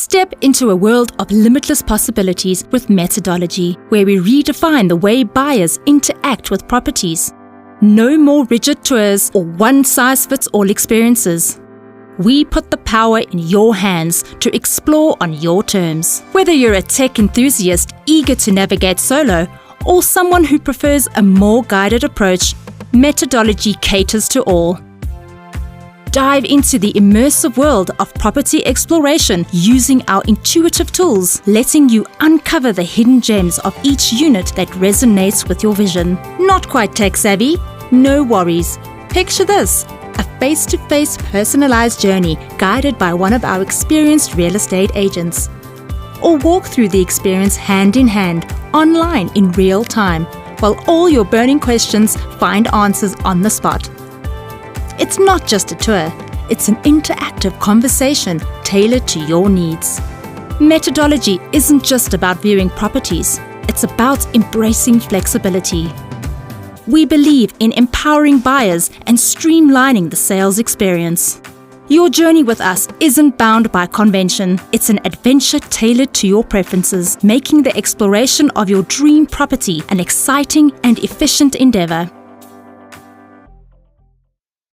Step into a world of limitless possibilities with Meta-dology, where we redefine the way buyers interact with properties. No more rigid tours or one-size-fits-all experiences. We put the power in your hands to explore on your terms. Whether you're a tech enthusiast eager to navigate solo or someone who prefers a more guided approach, Meta-dology caters to all. Dive into the immersive world of property exploration using our intuitive tools, letting you uncover the hidden gems of each unit that resonates with your vision. Not quite tech-savvy? No worries. Picture this: a face-to-face personalized journey guided by one of our experienced real estate agents. Or walk through the experience hand in hand, online in real time, while all your burning questions find answers on the spot. It's not just a tour, it's an interactive conversation tailored to your needs. Meta-dology isn't just about viewing properties, it's about embracing flexibility. We believe in empowering buyers and streamlining the sales experience. Your journey with us isn't bound by convention. It's an adventure tailored to your preferences, making the exploration of your dream property an exciting and efficient endeavor.